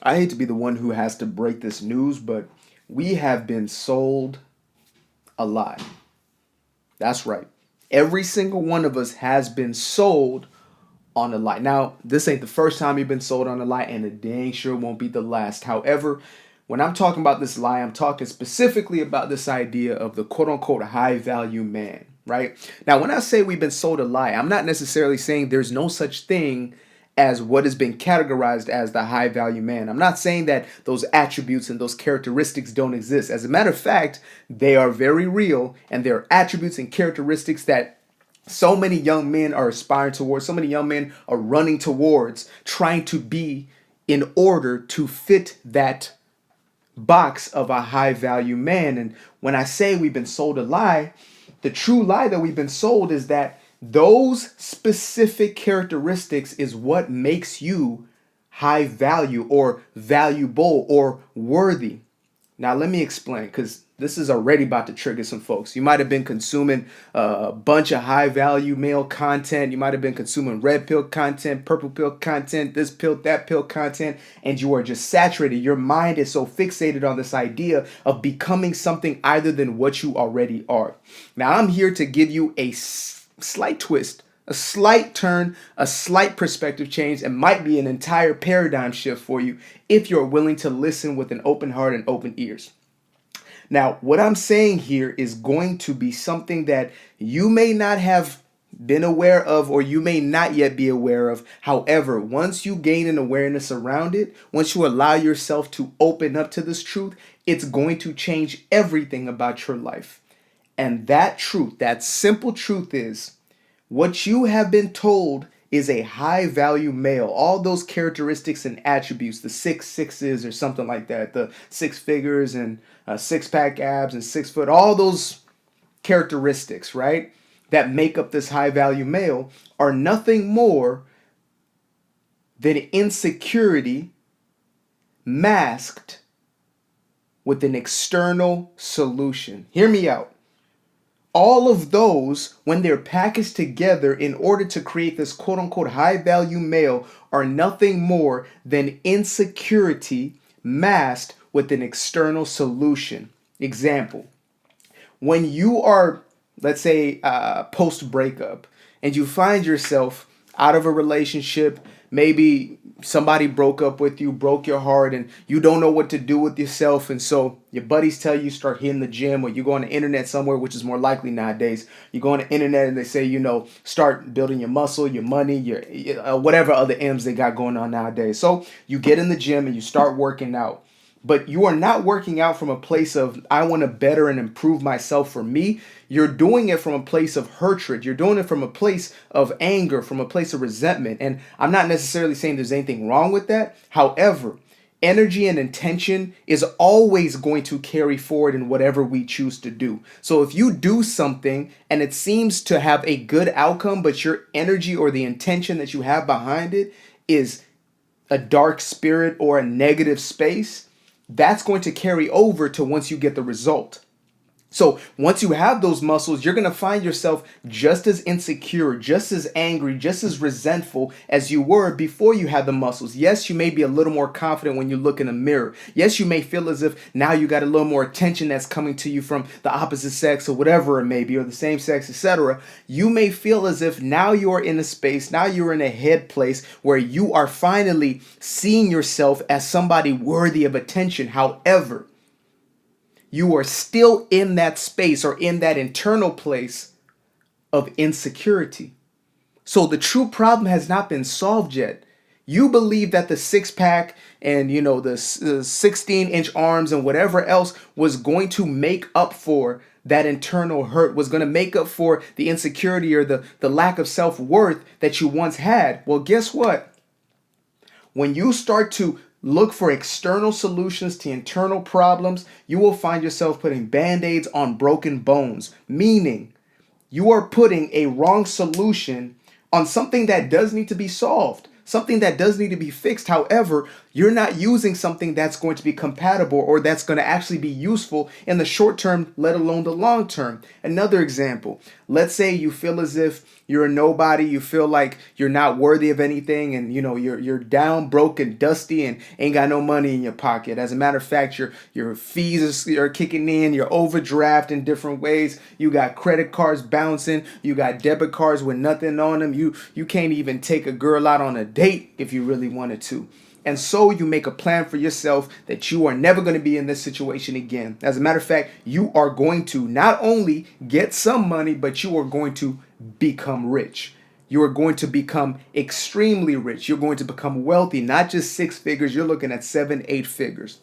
I hate to be the one who has to break this news, but we have been sold a lie. That's right. Every single one of us has been sold on a lie. Now, this ain't the first time you've been sold on a lie, and it dang sure won't be the last. However, when I'm talking about this lie, I'm talking specifically about this idea of the quote unquote high value man, right? Now, when I say we've been sold a lie, I'm not necessarily saying there's no such thing as what has been categorized as the high value man. I'm not saying that those attributes and those characteristics don't exist. As a matter of fact, they are very real, and they're attributes and characteristics that so many young men are aspiring towards, so many young men are running towards, trying to be in order to fit that box of a high value man. And when I say we've been sold a lie, the true lie that we've been sold is that those specific characteristics is what makes you high value or valuable or worthy. Now, let me explain, because this is already about to trigger some folks. You might have been consuming a bunch of high value male content. You might have been consuming red pill content, purple pill content, this pill, that pill content, and you are just saturated. Your mind is so fixated on this idea of becoming something other than what you already are. Now, I'm here to give you a slight twist, a slight turn, a slight perspective change, and might be an entire paradigm shift for you if you're willing to listen with an open heart and open ears. Now, what I'm saying here is going to be something that you may not have been aware of, or you may not yet be aware of. However, once you gain an awareness around it, once you allow yourself to open up to this truth, it's going to change everything about your life. And that truth, that simple truth is, what you have been told is a high value male. All those characteristics and attributes, the 6 6s or something like that, the six figures and six pack abs and 6 foot, all those characteristics, right, that make up this high value male are nothing more than insecurity masked with an external solution. Hear me out. All of those, when they're packaged together in order to create this quote unquote high value male, are nothing more than insecurity masked with an external solution. Example, when you are, let's say, post breakup, and you find yourself out of a relationship, maybe somebody broke up with you, broke your heart, and you don't know what to do with yourself. And so your buddies tell you start hitting the gym, or you go on the internet somewhere, which is more likely nowadays. You go on the internet and they say, start building your muscle, your money, your whatever other M's they got going on nowadays. So you get in the gym and you start working out. But you are not working out from a place of, I want to better and improve myself for me. You're doing it from a place of hatred. You're doing it from a place of anger, from a place of resentment. And I'm not necessarily saying there's anything wrong with that. However, energy and intention is always going to carry forward in whatever we choose to do. So if you do something and it seems to have a good outcome, but your energy or the intention that you have behind it is a dark spirit or a negative space, that's going to carry over to once you get the result. So once you have those muscles, you're going to find yourself just as insecure, just as angry, just as resentful as you were before you had the muscles. Yes, you may be a little more confident when you look in the mirror. Yes, you may feel as if now you got a little more attention that's coming to you from the opposite sex or whatever it may be, or the same sex, etc. You may feel as if now you are in a space, now you're in a head place where you are finally seeing yourself as somebody worthy of attention. However, you are still in that space or in that internal place of insecurity. So the true problem has not been solved yet. You believe that the six pack and the 16-inch arms and whatever else was going to make up for that internal hurt, was going to make up for the insecurity or the lack of self-worth that you once had. Well, guess what? When you start to look for external solutions to internal problems, you will find yourself putting band-aids on broken bones, meaning you are putting a wrong solution on something that does need to be solved, something that does need to be fixed. However, You're not using something that's going to be compatible or that's going to actually be useful in the short term, let alone the long term. Another example, let's say you feel as if you're a nobody, you feel like you're not worthy of anything, and you're down, broke, and dusty, and ain't got no money in your pocket. As a matter of fact, your fees are kicking in, you're overdraft in different ways, you got credit cards bouncing, you got debit cards with nothing on them, you can't even take a girl out on a date if you really wanted to. And so you make a plan for yourself that you are never going to be in this situation again. As a matter of fact, you are going to not only get some money, but you are going to become rich. You are going to become extremely rich. You're going to become wealthy, not just 6 figures. You're looking at 7, 8 figures.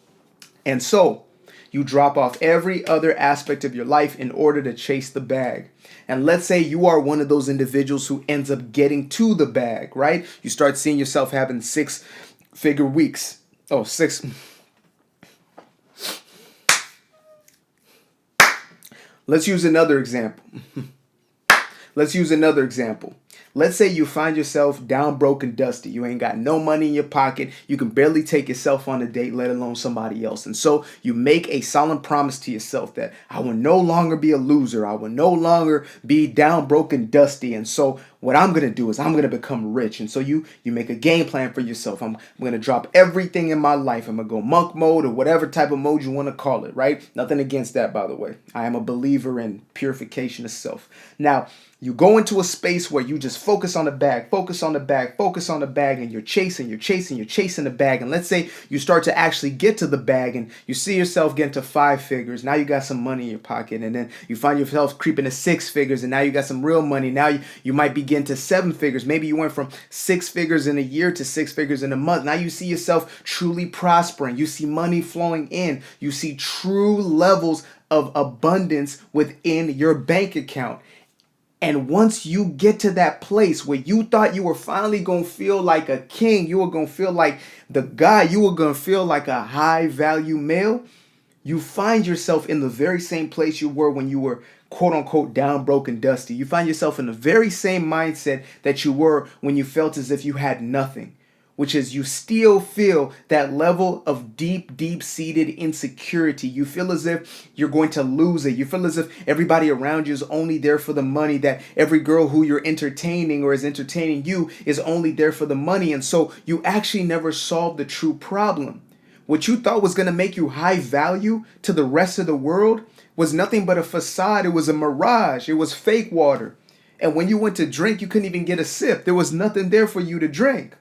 And so you drop off every other aspect of your life in order to chase the bag. And let's say you are one of those individuals who ends up getting to the bag, right? You start seeing yourself having 6-figure weeks. Oh, 6. Let's use another example. Let's say you find yourself down, broke, and dusty. You ain't got no money in your pocket. You can barely take yourself on a date, let alone somebody else. And so you make a solemn promise to yourself that I will no longer be a loser. I will no longer be down, broke, and dusty. And so what I'm going to do is I'm going to become rich. And so you make a game plan for yourself. I'm going to drop everything in my life. I'm going to go monk mode or whatever type of mode you want to call it, right? Nothing against that, by the way. I am a believer in purification of self. Now, you go into a space where you just focus on the bag, and you're chasing the bag. And let's say you start to actually get to the bag and you see yourself getting to 5 figures. Now you got some money in your pocket, and then you find yourself creeping to 6 figures, and now you got some real money. Now you might be getting to 7 figures. Maybe you went from 6 figures in a year to 6 figures in a month. Now you see yourself truly prospering. You see money flowing in. You see true levels of abundance within your bank account. And once you get to that place where you thought you were finally going to feel like a king, you were going to feel like the guy, you were going to feel like a high value male, you find yourself in the very same place you were when you were quote unquote down, broke, and dusty. You find yourself in the very same mindset that you were when you felt as if you had nothing, which is you still feel that level of deep-seated insecurity. You feel as if you're going to lose it. You feel as if everybody around you is only there for the money, that every girl who you're entertaining or is entertaining you is only there for the money. And so you actually never solved the true problem. What you thought was going to make you high value to the rest of the world was nothing but a facade. It was a mirage. It was fake water. And when you went to drink, you couldn't even get a sip. There was nothing there for you to drink.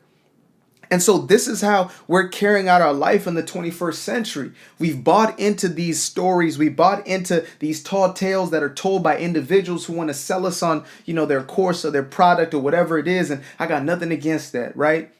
And so this is how we're carrying out our life in the 21st century. We've bought into these stories. We bought into these tall tales that are told by individuals who want to sell us on, their course or their product or whatever it is. And I got nothing against that, right?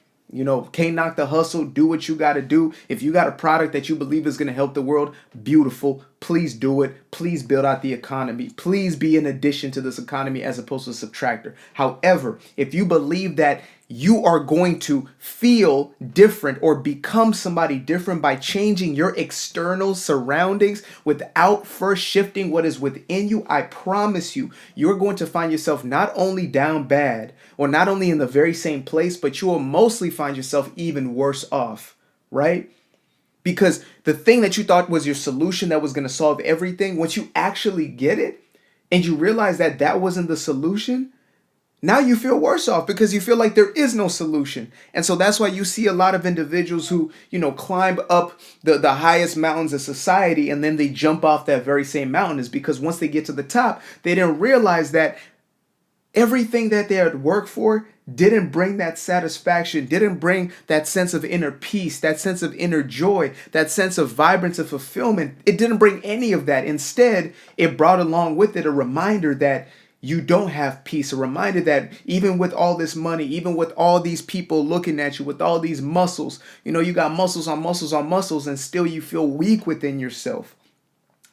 Can't knock the hustle. Do what you got to do. If you got a product that you believe is going to help the world, beautiful. Please do it. Please build out the economy. Please be an addition to this economy as opposed to a subtractor. However, if you believe that you are going to feel different or become somebody different by changing your external surroundings without first shifting what is within you, I promise you, you're going to find yourself not only down bad or not only in the very same place, but you will mostly find yourself even worse off, right? Because the thing that you thought was your solution that was going to solve everything, once you actually get it and you realize that that wasn't the solution, now you feel worse off because you feel like there is no solution. And so that's why you see a lot of individuals who, climb up the highest mountains of society and then they jump off that very same mountain, is because once they get to the top, they didn't realize that everything that they had worked for didn't bring that satisfaction, didn't bring that sense of inner peace, that sense of inner joy, that sense of vibrance and fulfillment. It didn't bring any of that. Instead, it brought along with it a reminder that you don't have peace, a reminder that even with all this money, even with all these people looking at you, with all these muscles, you got muscles on muscles on muscles, and still you feel weak within yourself.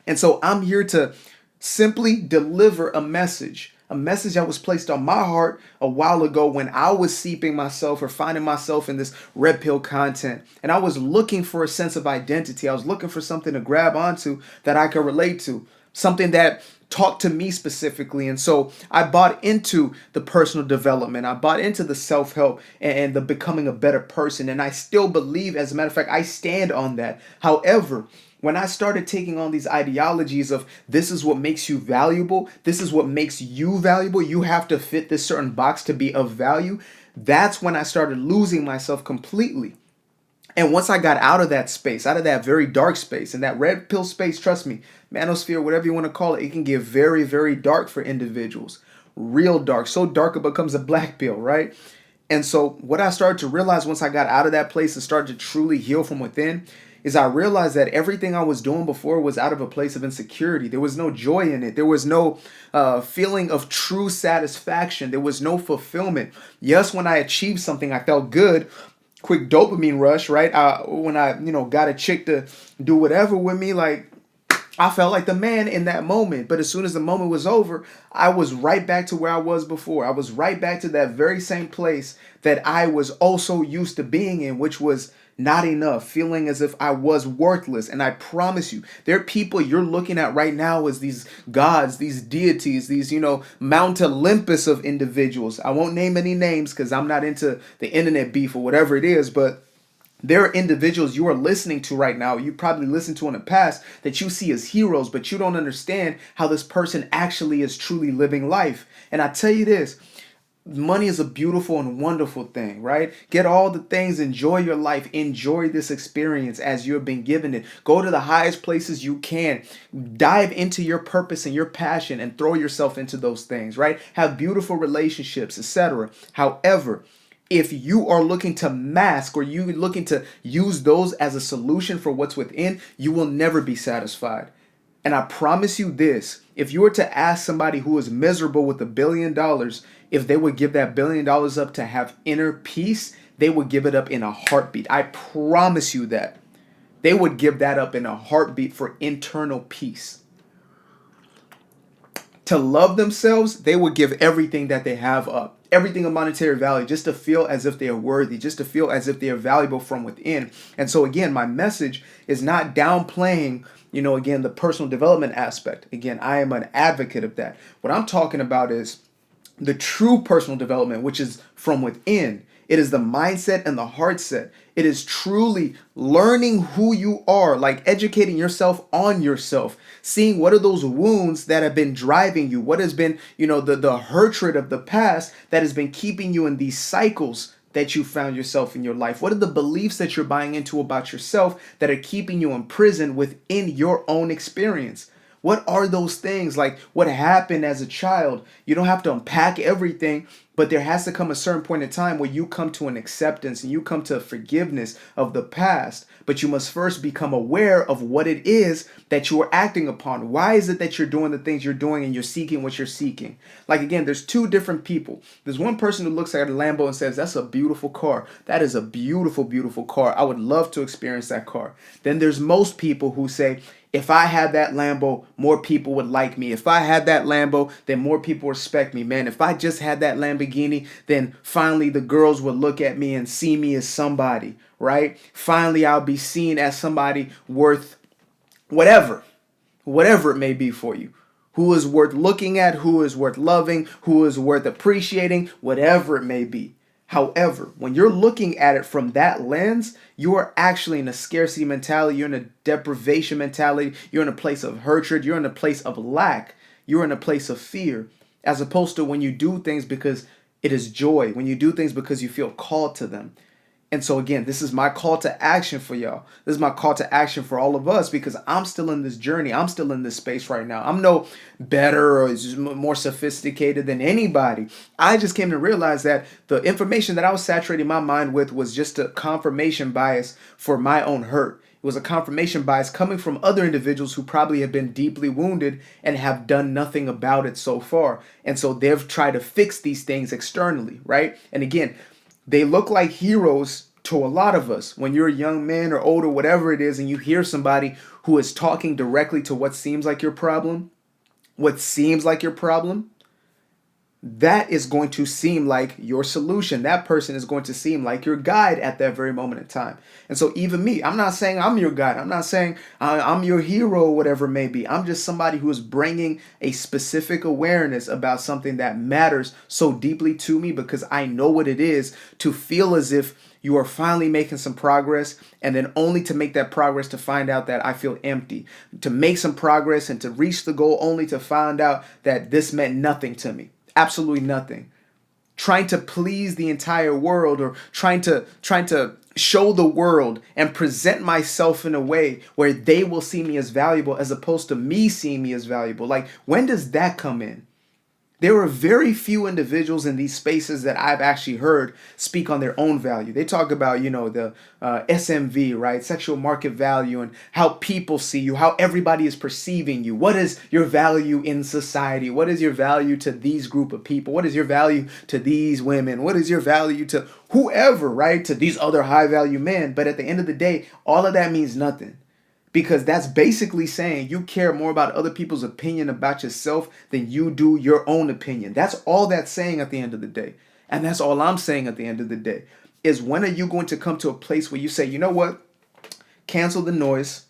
And so I'm here to simply deliver a message that was placed on my heart a while ago when I was seeping myself or finding myself in this red pill content. And I was looking for a sense of identity. I was looking for something to grab onto that I could relate to. something that talked to me specifically. And so I bought into the personal development. I bought into the self-help and the becoming a better person. And I still believe, as a matter of fact, I stand on that. However, when I started taking on these ideologies of this is what makes you valuable, this is what makes you valuable, you have to fit this certain box to be of value, that's when I started losing myself completely. And once I got out of that space, out of that very dark space, and that red pill space, trust me, manosphere, whatever you want to call it, it can get very, very dark for individuals. Real dark. So dark it becomes a black pill, right? And so what I started to realize once I got out of that place and started to truly heal from within is I realized that everything I was doing before was out of a place of insecurity. There was no joy in it. There was no feeling of true satisfaction. There was no fulfillment. Yes, when I achieved something, I felt good. Quick dopamine rush, right? When I, got a chick to do whatever with me, like I felt like the man in that moment. But as soon as the moment was over, I was right back to where I was before. I was right back to that very same place that I was also used to being in, which was not enough, feeling as if I was worthless. And I promise you, there are people you're looking at right now as these gods, these deities, these, Mount Olympus of individuals. I won't name any names because I'm not into the internet beef or whatever it is, but there are individuals you are listening to right now, you probably listened to in the past, that you see as heroes, but you don't understand how this person actually is truly living life. And I tell you this, money is a beautiful and wonderful thing, right? Get all the things, enjoy your life, enjoy this experience as you've been given it. Go to the highest places you can. Dive into your purpose and your passion and throw yourself into those things, right? Have beautiful relationships, etc. However, if you are looking to mask or you looking to use those as a solution for what's within, you will never be satisfied. And I promise you this, if you were to ask somebody who is miserable with $1 billion, if they would give that $1 billion up to have inner peace, they would give it up in a heartbeat. I promise you that. They would give that up in a heartbeat for internal peace. To love themselves, they would give everything that they have up, everything of monetary value, just to feel as if they are worthy, just to feel as if they are valuable from within. And so again, my message is not downplaying, again, the personal development aspect. Again, I am an advocate of that. What I'm talking about is the true personal development, which is from within. It is the mindset and the heart set. It is truly learning who you are, like educating yourself on yourself, seeing what are those wounds that have been driving you, what has been, the hatred of the past that has been keeping you in these cycles that you found yourself in your life. What are the beliefs that you're buying into about yourself that are keeping you imprisoned within your own experience? What are those things? Like what happened as a child? You don't have to unpack everything, but there has to come a certain point in time where you come to an acceptance and you come to forgiveness of the past. But you must first become aware of what it is that you are acting upon. Why is it that you're doing the things you're doing and you're seeking what you're seeking? Like again, there's two different people. There's one person who looks at a Lambo and says, that's a beautiful car. That is a beautiful, beautiful car. I would love to experience that car. Then there's most people who say, if I had that Lambo, more people would like me. If I had that Lambo, then more people respect me, man. If I just had that Lamborghini, then finally the girls would look at me and see me as somebody, right? Finally, I'll be seen as somebody worth whatever it may be for you. Who is worth looking at, who is worth loving, who is worth appreciating, whatever it may be. However, when you're looking at it from that lens, you are actually in a scarcity mentality. You're in a deprivation mentality. You're in a place of hatred. You're in a place of lack. You're in a place of fear, as opposed to when you do things because it is joy, when you do things because you feel called to them. And so again, this is my call to action for y'all. This is my call to action for all of us because I'm still in this journey. I'm still in this space right now. I'm no better or more sophisticated than anybody. I just came to realize that the information that I was saturating my mind with was just a confirmation bias for my own hurt. It was a confirmation bias coming from other individuals who probably have been deeply wounded and have done nothing about it so far. And so they've tried to fix these things externally, right? And again, they look like heroes to a lot of us. When you're a young man or older, whatever it is, and you hear somebody who is talking directly to what seems like your problem, that is going to seem like your solution. That person is going to seem like your guide at that very moment in time. And so, even me, I'm not saying I'm your guide. I'm not saying I'm your hero or whatever it may be. I'm just somebody who is bringing a specific awareness about something that matters so deeply to me, because I know what it is to feel as if you are finally making some progress, and then only to make that progress to find out that I feel empty. To make some progress and to reach the goal only to find out that this meant nothing to me. Absolutely nothing. Trying to please the entire world, or trying to show the world and present myself in a way where they will see me as valuable as opposed to me seeing me as valuable. Like, when does that come in? There are very few individuals in these spaces that I've actually heard speak on their own value. They talk about, the SMV, right? Sexual market value, and how people see you, how everybody is perceiving you. What is your value in society? What is your value to these group of people? What is your value to these women? What is your value to whoever, right? To these other high value men. But at the end of the day, all of that means nothing. Because that's basically saying you care more about other people's opinion about yourself than you do your own opinion. That's all that's saying at the end of the day. And that's all I'm saying at the end of the day. Is, when are you going to come to a place where you say, you know what? Cancel the noise.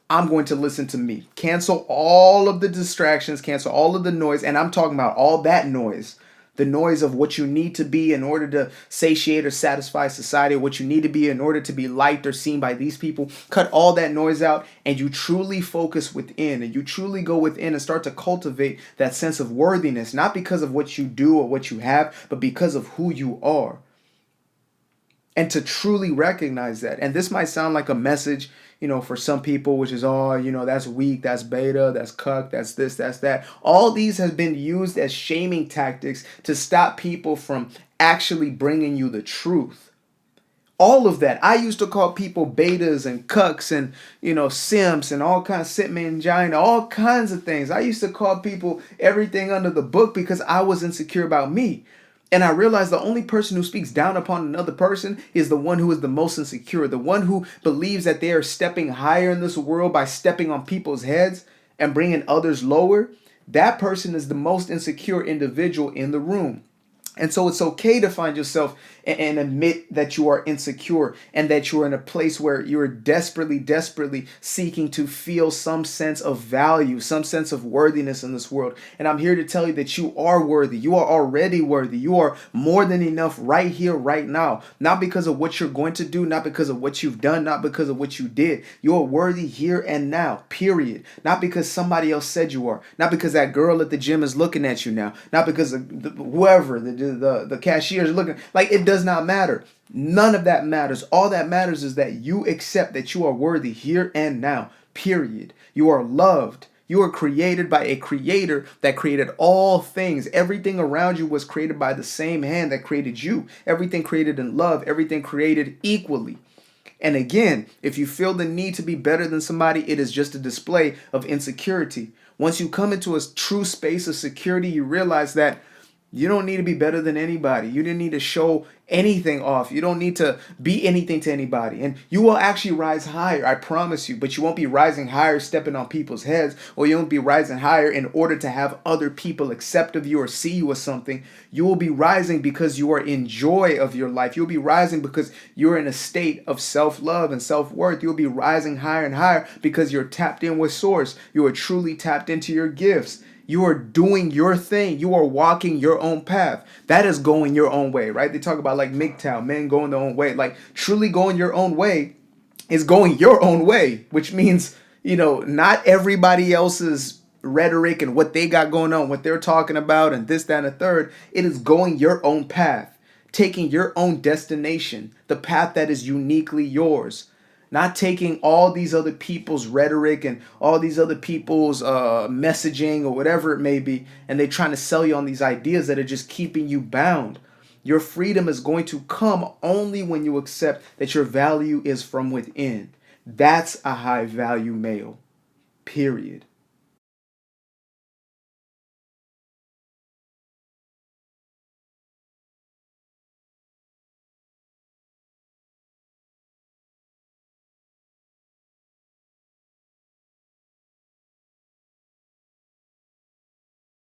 I'm going to listen to me. Cancel all of the distractions, cancel all of the noise. And I'm talking about all that noise. The noise of what you need to be in order to satiate or satisfy society, or what you need to be in order to be liked or seen by these people. Cut all that noise out, and you truly focus within, and you truly go within and start to cultivate that sense of worthiness, not because of what you do or what you have, but because of who you are. And to truly recognize that. And this might sound like a message, for some people, which is, oh, that's weak, that's beta, that's cuck, that's this, that's that. All these have been used as shaming tactics to stop people from actually bringing you the truth. All of that. I used to call people betas and cucks and, simps and all kinds of simp mangina, all kinds of things. I used to call people everything under the book because I was insecure about me. And I realized the only person who speaks down upon another person is the one who is the most insecure, the one who believes that they are stepping higher in this world by stepping on people's heads and bringing others lower. That person is the most insecure individual in the room. And so it's okay to find yourself and admit that you are insecure, and that you are in a place where you're desperately, desperately seeking to feel some sense of value, some sense of worthiness in this world. And I'm here to tell you that you are worthy. You are already worthy. You are more than enough right here, right now. Not because of what you're going to do, not because of what you've done, not because of what you did. You are worthy here and now, period. Not because somebody else said you are. Not because that girl at the gym is looking at you now. Not because of whoever, the cashier is looking. Like, it does not matter. None of that matters. All that matters is that you accept that you are worthy here and now, period. You are loved. You are created by a creator that created all things. Everything around you was created by the same hand that created you. Everything created in love. Everything created equally. And again, if you feel the need to be better than somebody, it is just a display of insecurity. Once you come into a true space of security, you realize that you don't need to be better than anybody. You didn't need to show anything off. You don't need to be anything to anybody. And you will actually rise higher, I promise you. But you won't be rising higher stepping on people's heads, or you won't be rising higher in order to have other people accept of you or see you as something. You will be rising because you are in joy of your life. You'll be rising because you're in a state of self-love and self-worth. You'll be rising higher and higher because you're tapped in with Source. You are truly tapped into your gifts. You are doing your thing. You are walking your own path. That is going your own way, right? They talk about like MGTOW, men going their own way. Like, truly going your own way is going your own way, which means, not everybody else's rhetoric and what they got going on, what they're talking about, and this, that, and the third. It is going your own path, taking your own destination, the path that is uniquely yours. Not taking all these other people's rhetoric and all these other people's messaging or whatever it may be, and they're trying to sell you on these ideas that are just keeping you bound. Your freedom is going to come only when you accept that your value is from within. That's a high value male. Period.